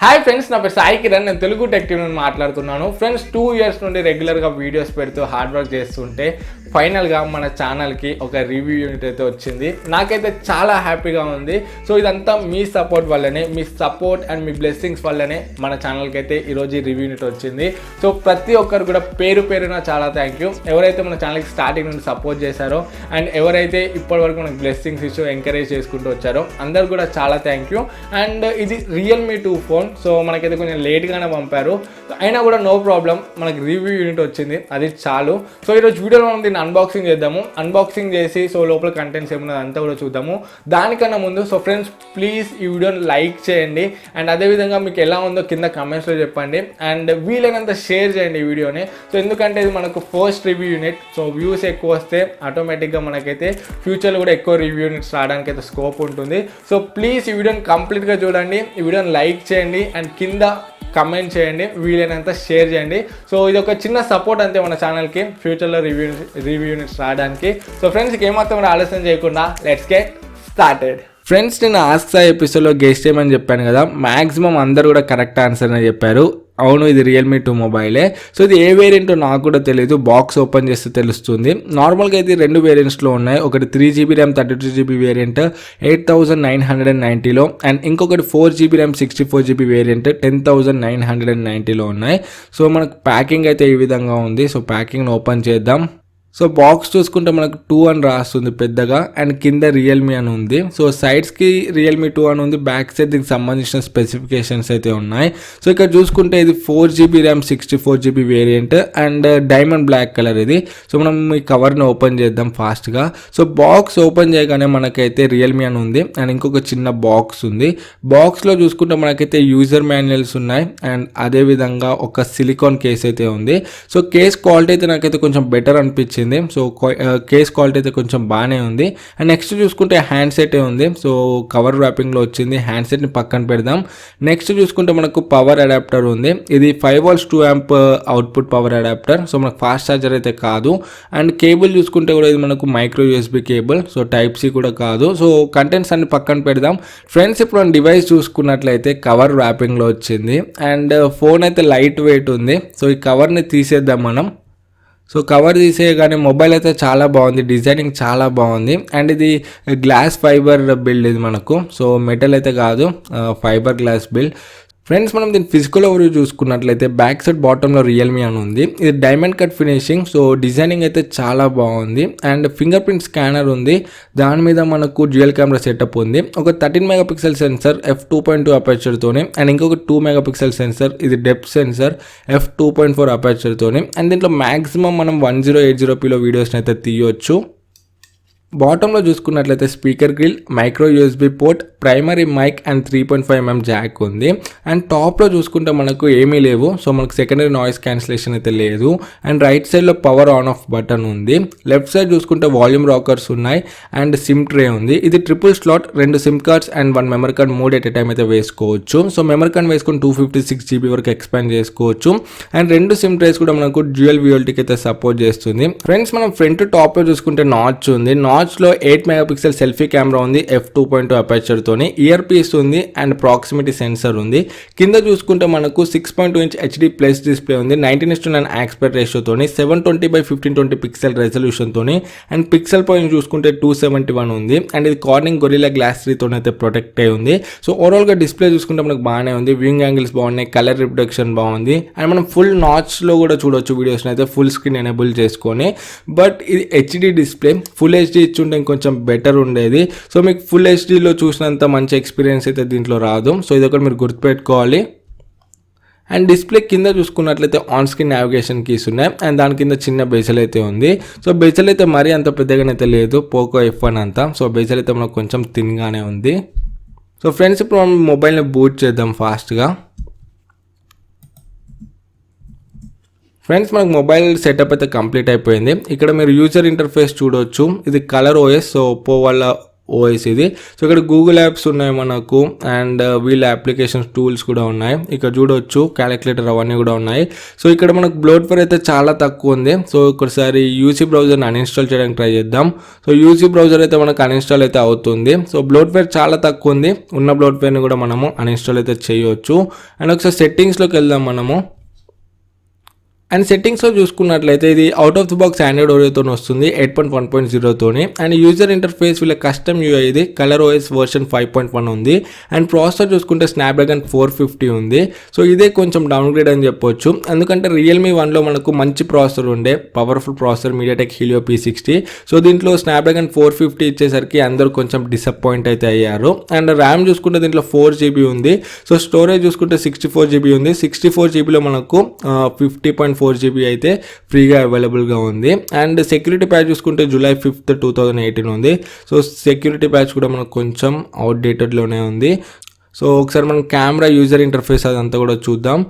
Hi friends, నా పేరు సాయి కిరణ్. నేను తెలుగు టెక్ టీమ్ నుండి మాట్లాడుతున్నాను. ఫ్రెండ్స్ 2 years నుండి రెగ్యులర్గా వీడియోస్ పెడుతూ హార్డ్ వర్క్ చేస్తుంటే ఫైనల్గా మన ఛానల్కి ఒక రివ్యూ యూనిట్ అయితే వచ్చింది. నాకైతే చాలా హ్యాపీగా ఉంది. సో ఇదంతా మీ సపోర్ట్ వల్లనే, మీ సపోర్ట్ అండ్ మీ బ్లెస్సింగ్స్ వల్లనే మన ఛానల్కి అయితే ఈరోజు రివ్యూ యూనిట్ వచ్చింది. సో ప్రతి ఒక్కరు కూడా పేరు పేరున చాలా థ్యాంక్ యూ. ఎవరైతే మన ఛానల్కి స్టార్టింగ్ నుండి సపోర్ట్ చేశారో అండ్ ఎవరైతే ఇప్పటివరకు మనకు బ్లెస్సింగ్స్ ఇష్యూ ఎంకరేజ్ చేసుకుంటూ వచ్చారో అందరు కూడా చాలా థ్యాంక్ యూ. అండ్ ఇది Realme 2 ఫోన్. సో మనకైతే కొంచెం లేట్గానే పంపారు, అయినా కూడా నో ప్రాబ్లం, మనకి రివ్యూ యూనిట్ వచ్చింది, అది చాలు. సో ఈరోజు వీడియోలో మనం దీన్ని అన్బాక్సింగ్ చేద్దాము. అన్బాక్సింగ్ చేసి సో లోపల కంటెంట్స్ ఏమున్నది అంతా కూడా చూద్దాము. దానికన్నా ముందు సో ఫ్రెండ్స్ ప్లీజ్ ఈ వీడియోని లైక్ చేయండి అండ్ అదేవిధంగా మీకు ఎలా ఉందో కింద కామెంట్స్లో చెప్పండి అండ్ వీలైనంత షేర్ చేయండి ఈ వీడియోని. సో ఎందుకంటే ఇది మనకు first review unit. So views ఎక్కువ వస్తే ఆటోమేటిక్గా మనకైతే ఫ్యూచర్లో కూడా ఎక్కువ రివ్యూ యూనిట్స్ రావడానికి అయితే స్కోప్ ఉంటుంది. సో ప్లీజ్ ఈ వీడియోని కంప్లీట్గా చూడండి, ఈ వీడియోని లైక్ చేయండి అండ్ కింద కమెంట్ చేయండి, వీలైనంత షేర్ చేయండి. సో ఇది ఒక చిన్న సపోర్ట్ అంతే మన ఛానల్కి ఫ్యూచర్లో రివ్యూ యూనిట్స్ రావడానికి. సో ఫ్రెండ్స్కి ఏమాత్రం కూడా ఆలస్యం చేయకుండా లెట్స్ గెట్ స్టార్టెడ్. ఫ్రెండ్స్, నేను ఆస్క్ ఎపిసోడ్లో గెస్ట్ చేయమని చెప్పాను కదా, మ్యాక్సిమం అందరు కూడా కరెక్ట్ ఆన్సర్ అని చెప్పారు. అవును, ఇది Realme 2 మొబైలే. సో ఇది ఏ వేరియంటో నాకు కూడా తెలియదు, బాక్స్ ఓపెన్ చేస్తే తెలుస్తుంది. నార్మల్గా అయితే 2 వేరియంట్స్లో ఉన్నాయి. ఒకటి 3GB RAM 32GB variant 8990లో and ఇంకొకటి 4GB ర్యామ్ 64GB వేరియంట్ 10990లో ఉన్నాయి. సో మనకు ప్యాకింగ్ అయితే ఈ విధంగా ఉంది. సో ప్యాకింగ్ని ఓపెన్ చేద్దాం. సో బాక్స్ చూసుకుంటే మనకు 2 అని రాస్తుంది పెద్దగా అండ్ కింద Realme అని ఉంది. సో సైడ్స్కి Realme 2 అని ఉంది, బ్యాక్ సైడ్ దీనికి సంబంధించిన స్పెసిఫికేషన్స్ అయితే ఉన్నాయి. సో ఇక్కడ చూసుకుంటే ఇది 4GB RAM 64GB variant and diamond black colour ఇది. సో మనం ఈ కవర్ని ఓపెన్ చేద్దాం ఫాస్ట్గా. సో బాక్స్ ఓపెన్ చేయగానే మనకైతే Realme అని ఉంది అండ్ ఇంకొక చిన్న బాక్స్ ఉంది. బాక్స్లో చూసుకుంటే మనకైతే యూజర్ మాన్యువల్స్ ఉన్నాయి అండ్ అదేవిధంగా ఒక సిలికాన్ కేస్ అయితే ఉంది. సో కేస్ క్వాలిటీ అయితే నాకైతే కొంచెం బెటర్ అనిపించింది. సో కేస్ క్వాలిటీ అయితే కొంచెం బాగానే ఉంది. అండ్ నెక్స్ట్ చూసుకుంటే హ్యాండ్ సెట్ ఉంది. సో కవర్ ర్యాపింగ్లో వచ్చింది, హ్యాండ్ సెట్ని పక్కన పెడదాం. నెక్స్ట్ చూసుకుంటే మనకు పవర్ అడాప్టర్ ఉంది. ఇది 5V 2A output power adapter. So మనకు ఫాస్ట్ ఛార్జర్ అయితే కాదు. అండ్ కేబుల్ చూసుకుంటే కూడా ఇది మనకు micro USB cable, so type C కూడా కాదు. సో కంటెంట్స్ అన్ని పక్కన పెడదాం. ఫ్రెండ్స్, ఇప్పుడు మనం డివైస్ చూసుకున్నట్లయితే కవర్ ర్యాపింగ్లో వచ్చింది అండ్ ఫోన్ అయితే లైట్ వెయిట్ ఉంది. సో ఈ కవర్ని తీసేద్దాం మనం. సో కవర్ తీసేయగానే మొబైల్ అయితే చాలా బాగుంది, డిజైనింగ్ చాలా బాగుంది అండ్ ఇది గ్లాస్ ఫైబర్ బిల్డ్ ఇది మనకు. సో మెటల్ అయితే కాదు, ఫైబర్ గ్లాస్ బిల్డ్. ఫ్రెండ్స్, మనం దీని ఫిజికల్ ఓవర్వ్యూ చూసుకున్నట్లయితే బ్యాక్ సైడ్ బాటంలో Realme అని ఉంది. ఇది diamond cut finishing. So designing అయితే చాలా బాగుంది అండ్ ఫింగర్ ప్రింట్ స్కానర్ ఉంది. దాని మీద మనకు డ్యూయల్ కెమెరా సెటప్ ఉంది. ఒక 13 MP సెన్సర్ f2.2 అపర్చర్తోనే అండ్ ఇంకొక 2 MP సెన్సర్, ఇది డెప్త్ సెన్సర్ f2.4 అపర్చర్తోనే. అండ్ దీంట్లో మ్యాక్సిమం మనం 1080pలో వీడియోస్ని అయితే తీయొచ్చు. బాటంలో చూసుకున్నట్లయితే speaker grill, micro USB port, primary mic and 3.5mm jack ఉంది. అండ్ టాప్లో చూసుకుంటే మనకు ఏమీ లేవు. సో మనకు సెకండరీ నాయిస్ క్యాన్సిలేషన్ అయితే లేదు. అండ్ రైట్ సైడ్లో పవర్ ఆన్ ఆఫ్ బటన్ ఉంది. లెఫ్ట్ సైడ్ చూసుకుంటే వాల్యూమ్ రాకర్స్ ఉన్నాయి అండ్ సిమ్ ట్రే ఉంది. ఇది triple slot, 2 SIM cards and 1 memory card 3 at a time అయితే వేసుకోవచ్చు. సో మెమరీ కార్డ్ వేసుకొని 256GB వరకు ఎక్స్పాండ్ చేసుకోవచ్చు. అండ్ 2 సిమ్ ట్రేస్ కూడా మనకు డ్యూయల్ VLTకి అయితే సపోర్ట్ చేస్తుంది. ఫ్రెండ్స్, మనం ఫ్రంట్ టాప్లో చూసుకుంటే నాచ్ ఉంది. నాచ్లో 8 MP సెల్ఫీ కెమెరా ఉంది f2.2 అపర్చర్తోని. ఇయర్ పీస్ ఉంది అండ్ ప్రాక్సిమిటీ సెన్సర్ ఉంది. కింద చూసుకుంటే మనకు 6.2" HD ప్లస్ డిస్ప్లే ఉంది. 19:9 ఆస్పెక్ట్ రేషియోతోని 720x1520 పిక్సెల్ రెజల్యూషన్తోని అండ్ పిక్సెల్ పాయింట్ చూసుకుంటే 271 ఉంది. అండ్ ఇది కార్నింగ్ గొరిల్లా గ్లాస్ 3తో అయితే ప్రొటెక్ట్ అయి ఉంది. సో ఓవరాల్గా డిస్ప్లే చూసుకుంటే మనకు బాగానే ఉంది. వ్యూయింగ్ యాంగిల్స్ బాగున్నాయి, కలర్ రిప్రొడక్షన్ బాగుంది అండ్ మనం ఫుల్ నాచ్లో కూడా చూడొచ్చు వీడియోస్ని అయితే ఫుల్ స్క్రీన్ ఎనేబుల్ చేసుకొని. బట్ ఇది HD డిస్ప్లే, ఫుల్ HD ఇచ్చుంటే ఇంకొంచెం బెటర్ ఉండేది. సో మీకు ఫుల్ HDలో చూసినంత మంచి ఎక్స్పీరియన్స్ అయితే దీంట్లో రాదు. సో ఇది ఒకటి మీరు గుర్తుపెట్టుకోవాలి. అండ్ డిస్ప్లే కింద చూసుకున్నట్లయితే ఆన్ స్క్రీన్ నావిగేషన్ కీస్ ఉన్నాయి అండ్ దాని కింద చిన్న బెజల్ అయితే ఉంది. సో బెజల్ అయితే మరీ అంత పెద్దగానైతే లేదు, పోకో F1 అంతా. సో బెజల్ అయితే మనకు కొంచెం థిన్గానే ఉంది. సో ఫ్రెండ్స్, ఇప్పుడు మనం మొబైల్ని బూట్ చేద్దాం ఫాస్ట్గా. ఫ్రెండ్స్, మనకు మొబైల్ సెటప్ అయితే కంప్లీట్ అయిపోయింది. ఇక్కడ మీరు యూజర్ ఇంటర్ఫేస్ చూడవచ్చు. ఇది కలర్ OS. సో ఒప్పో వాళ్ళ ఓఎస్ ఇది. సో ఇక్కడ గూగుల్ యాప్స్ ఉన్నాయి మనకు అండ్ వీళ్ళ అప్లికేషన్స్ టూల్స్ కూడా ఉన్నాయి. ఇక్కడ చూడవచ్చు క్యాలిక్యులేటర్ అవన్నీ కూడా ఉన్నాయి. సో ఇక్కడ మనకు బ్లోట్వేర్ అయితే చాలా తక్కువ ఉంది. సో ఒకసారి యూసీ బ్రౌజర్ని అన్ఇన్స్టాల్ చేయడానికి ట్రై చేద్దాం. సో యూసీ బ్రౌజర్ అయితే మనకు అన్ఇన్స్టాల్ అయితే అవుతుంది. సో బ్లోట్వేర్ చాలా తక్కువ ఉంది. ఉన్న బ్లోట్వేర్ని కూడా మనము అన్ఇన్స్టాల్ అయితే చేయవచ్చు. అండ్ ఒకసారి సెట్టింగ్స్లోకి వెళ్దాం మనము. అండ్ సెట్టింగ్స్లో చూసుకున్నట్లయితే ఇది out of the box Android ఓరియోతో వస్తుంది 8.1.0తోని. అండ్ యూజర్ ఇంటర్ఫేస్ వీళ్ళ కస్టమ్ యూఐ ఇది కలర్ ఓఎస్ వర్షన్ 5.1 ఉంది. అండ్ ప్రాసెసర్ చూసుకుంటే స్నాప్డ్రాగన్ 450 ఉంది. సో ఇదే కొంచెం డౌన్గ్రేడ్ అని చెప్పొచ్చు, ఎందుకంటే రియల్మీ 1లో మనకు మంచి ప్రాసెసర్ ఉండే, powerful processor MediaTek Helio P60. So దీంట్లో స్నాప్డ్రాగన్ 450 ఇచ్చేసరికి అందరూ కొంచెం డిసప్పాయింట్ అయితే అయ్యారు. అండ్ ర్యామ్ చూసుకుంటే దీంట్లో 4GB ఉంది. సో స్టోరేజ్ చూసుకుంటే 64GB ఉంది. 64GBలో మనకు 50.4GB అయితే ఫ్రీగా అవైలబుల్గా ఉంది. అండ్ సెక్యూరిటీ ప్యాచ్ చూసుకుంటే July 5th 2018 ఉంది. సో సెక్యూరిటీ ప్యాచ్ కూడా మనకు కొంచెం అవుట్డేటెడ్లోనే ఉంది. సో ఒకసారి మనం కెమెరా యూజర్ ఇంటర్ఫేస్ అదంతా కూడా చూద్దాం.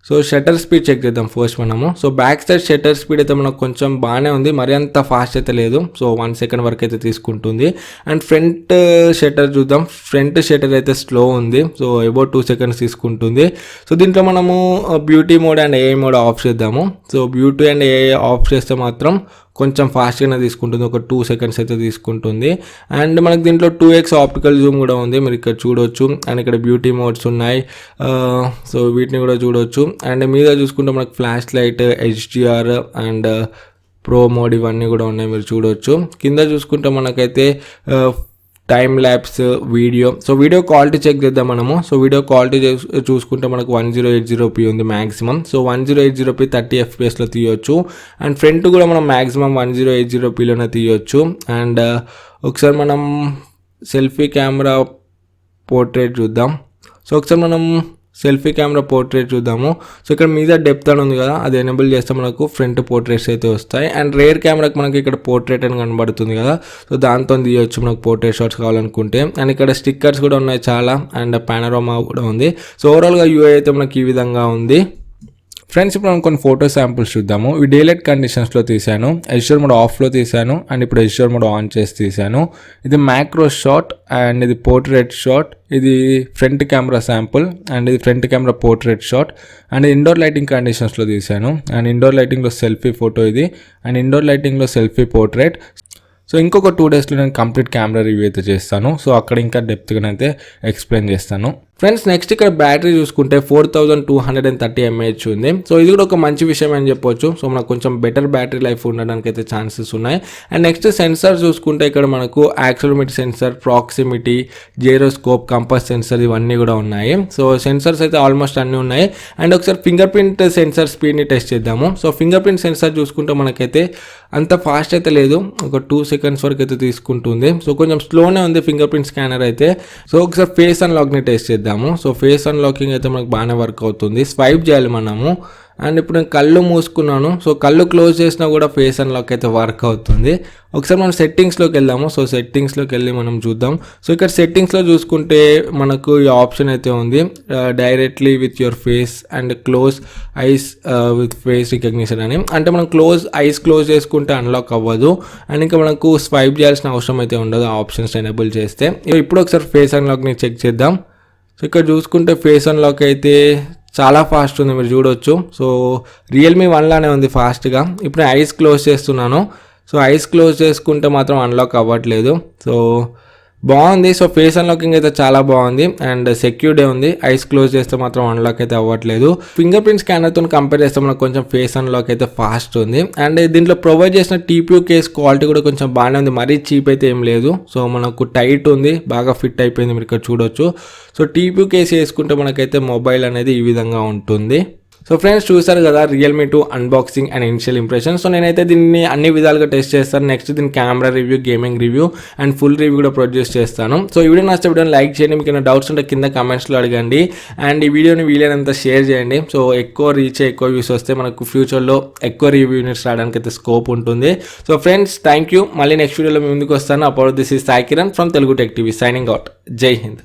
సో షట్టర్ స్పీడ్ చెక్ చేద్దాం ఫస్ట్ మనము. So back side shutter speed అయితే మనకు కొంచెం బాగానే ఉంది, మరి అంత ఫాస్ట్ అయితే లేదు. సో 1 సెకండ్ వరకు అయితే తీసుకుంటుంది. అండ్ ఫ్రంట్ షట్టర్ చూద్దాం. ఫ్రంట్ షట్టర్ అయితే స్లో ఉంది. సో అబౌట్ 2 సెకండ్స్ తీసుకుంటుంది. సో దీంట్లో మనము beauty mode and AI mode off చేద్దాము. So beauty and AI off చేస్తే మాత్రం కొంచెం ఫాస్ట్గానే తీసుకుంటుంది, ఒక 2 సెకండ్స్ అయితే తీసుకుంటుంది. అండ్ మనకు దీంట్లో 2x ఆప్టికల్ జూమ్ కూడా ఉంది, మీరు ఇక్కడ చూడవచ్చు. అండ్ ఇక్కడ బ్యూటీ మోడ్స్ ఉన్నాయి, సో వీటిని కూడా చూడవచ్చు. అండ్ మీద చూసుకుంటే మనకు flash light, HDR and pro mode ఇవన్నీ కూడా ఉన్నాయి, మీరు చూడవచ్చు. కింద చూసుకుంటే మనకైతే time lapse video. So video quality check చేద్దాం మనము. సో వీడియో క్వాలిటీ చూసుకుంటే మనకు 1080p ఉంది మ్యాక్సిమం. సో 1080p 30 FPSలో తీయొచ్చు. అండ్ ఫ్రంట్ కూడా మనం మ్యాక్సిమం 1080pలోనే తీయొచ్చు. అండ్ ఒకసారి మనం సెల్ఫీ కెమెరా పోర్ట్రేట్ చూద్దాం. సో ఒకసారి మనం సెల్ఫీ కెమెరా పోర్ట్రేట్ చూద్దాము. సో ఇక్కడ మీద డెప్త్ అని ఉంది కదా, అది ఎనేబుల్ చేస్తే మనకు ఫ్రంట్ పోర్ట్రేట్స్ అయితే వస్తాయి. అండ్ రేర్ కెమెరాకి మనకి ఇక్కడ పోర్ట్రేట్ అని కనబడుతుంది కదా, సో దాంతో తీయొచ్చు మనకు పోర్ట్రేట్ షాట్స్ కావాలనుకుంటే. అండ్ ఇక్కడ స్టిక్కర్స్ కూడా ఉన్నాయి చాలా, అండ్ పానోరామా కూడా ఉంది. సో ఓవరాల్గా యూఐ అయితే మనకి ఈ విధంగా ఉంది. ఫ్రెండ్స్ ఇప్పుడు మనం కొన్ని ఫోటో శాంపుల్స్ చూద్దాము. ఇవి డేలైట్ కండిషన్స్లో తీశాను, ఎడిటర్ మోడ్ ఆఫ్లో తీశాను, అండ్ ఇప్పుడు ఎడిటర్ మోడ్ ఆన్ చేసి తీశాను. ఇది మ్యాక్రో షాట్ అండ్ ఇది పోర్ట్రేట్ షాట్. ఇది ఫ్రంట్ కెమెరా శాంపుల్ అండ్ ఇది front camera portrait shot. And indoor lighting కండిషన్స్లో తీశాను. అండ్ ఇండోర్ లైటింగ్లో సెల్ఫీ ఫోటో ఇది, అండ్ ఇండోర్ లైటింగ్లో సెల్ఫీ పోర్ట్రేట్. సో ఇంకొక 2 డేస్లో నేను కంప్లీట్ కెమెరా రివ్యూ అయితే చేస్తాను. సో అక్కడ ఇంకా డెప్త్గా అయితే ఎక్స్ప్లెయిన్ చేస్తాను. ఫ్రెండ్స్ నెక్స్ట్ ఇక్కడ బ్యాటరీ చూసుకుంటే 4230 mAh ఉంది. సో ఇది కూడా ఒక మంచి విషయం అని చెప్పొచ్చు. సో మనకు కొంచెం బెటర్ బ్యాటరీ లైఫ్ ఉండడానికి అయితే ఛాన్సెస్ ఉన్నాయి. అండ్ నెక్స్ట్ సెన్సార్ చూసుకుంటే ఇక్కడ మనకు accelerometer sensor, proximity, gyroscope, compass sensor ఇవన్నీ కూడా ఉన్నాయి. సో సెన్సార్స్ అయితే ఆల్మోస్ట్ అన్నీ ఉన్నాయి. అండ్ ఒకసారి ఫింగర్ ప్రింట్ సెన్సార్ స్పీడ్ని టెస్ట్ చేద్దాము. సో ఫింగర్ ప్రింట్ సెన్సార్ చూసుకుంటే మనకైతే అంత ఫాస్ట్ అయితే లేదు, ఒక 2 సెకండ్స్ వరకు అయితే తీసుకుంటుంది. సో కొంచెం స్లోనే ఉంది ఫింగర్ ప్రింట్ స్కానర్ అయితే. సో ఒకసారి ఫేస్ అన్లాక్ని టెస్ట్ చేద్దాము. సో ఫేస్ అన్లాకింగ్ అయితే మనకు బాగానే వర్క్ అవుతుంది. స్వైప్ చేయాలి మనము. అండ్ ఇప్పుడు నేను కళ్ళు మూసుకున్నాను. సో కళ్ళు క్లోజ్ చేసినా కూడా ఫేస్ అన్లాక్ అయితే వర్క్ అవుతుంది. ఒకసారి మనం సెట్టింగ్స్లోకి వెళ్దాము. సో సెట్టింగ్స్లోకి వెళ్ళి మనం చూద్దాం. సో ఇక్కడ సెట్టింగ్స్లో చూసుకుంటే మనకు ఈ ఆప్షన్ అయితే ఉంది, directly with your face and close eyes with face recognition అని. అంటే మనం ఐస్ క్లోజ్ చేసుకుంటే అన్లాక్ అవ్వదు, అండ్ ఇంకా మనకు స్వైప్ చేయాల్సిన అవసరం అయితే ఉండదు ఆ ఆప్షన్స్ ఎనేబుల్ చేస్తే. ఇప్పుడు ఒకసారి ఫేస్ అన్లాక్ని చెక్ చేద్దాం. సో ఇక్కడ చూసుకుంటే ఫేస్ అన్లాక్ అయితే చాలా ఫాస్ట్ ఉంది, మీరు చూడొచ్చు. సో రియల్మీ 1లానే ఉంది ఫాస్ట్గా. ఇప్పుడు ఐస్ క్లోజ్ చేస్తున్నాను. సో ఐస్ క్లోజ్ చేసుకుంటే మాత్రం అన్లాక్ అవ్వట్లేదు. సో బాగుంది. సో ఫేస్ అన్లాకింగ్ అయితే చాలా బాగుంది అండ్ సెక్యూర్డే ఉంది. ఐస్ క్లోజ్ చేస్తే మాత్రం అన్లాక్ అయితే అవ్వట్లేదు. ఫింగర్ ప్రింట్ స్కానర్తో కంపేర్ చేస్తే మనకు కొంచెం ఫేస్ అన్లాక్ అయితే ఫాస్ట్ ఉంది. అండ్ దీంట్లో ప్రొవైడ్ చేసిన TPU కేస్ క్వాలిటీ కూడా కొంచెం బాగానే ఉంది, మరీ చీప్ అయితే ఏం లేదు. సో మనకు టైట్ ఉంది, బాగా ఫిట్ అయిపోయింది, మీరు ఇక్కడ చూడొచ్చు. సో TPU కేస్ వేసుకుంటే మనకైతే మొబైల్ అనేది ఈ విధంగా ఉంటుంది. సో ఫ్రెండ్స్ చూసారు కదా Realme 2 unboxing and initial impression. So నేనైతే దీన్ని అన్ని విధాలుగా టెస్ట్ చేస్తాను. నెక్స్ట్ దీని camera review, gaming review and full review కూడా ప్రొడ్యూస్ చేస్తాను. సో ఈ వీడియో నచ్చితే వీడియోని లైక్ చేయండి, మీకు ఏమైనా డౌట్స్ ఉంటే కింద కామెంట్స్లో అడగండి. అండ్ ఈ వీడియోని వీలైనంత షేర్ చేయండి. సో ఎక్కువ రీచ్, ఎక్కువ వ్యూస్ వస్తే మనకు ఫ్యూచర్లో ఎక్కువ రివ్యూ యూనిట్స్ రావడానికి అయితే స్కోప్ ఉంటుంది. So friends thank you. మళ్ళీ నెక్స్ట్ వీడియోలో మీ ముందుకు వస్తాను. అప్పుడు this is Sai Kiran from Telugu tech TV signing out. జై హింద్.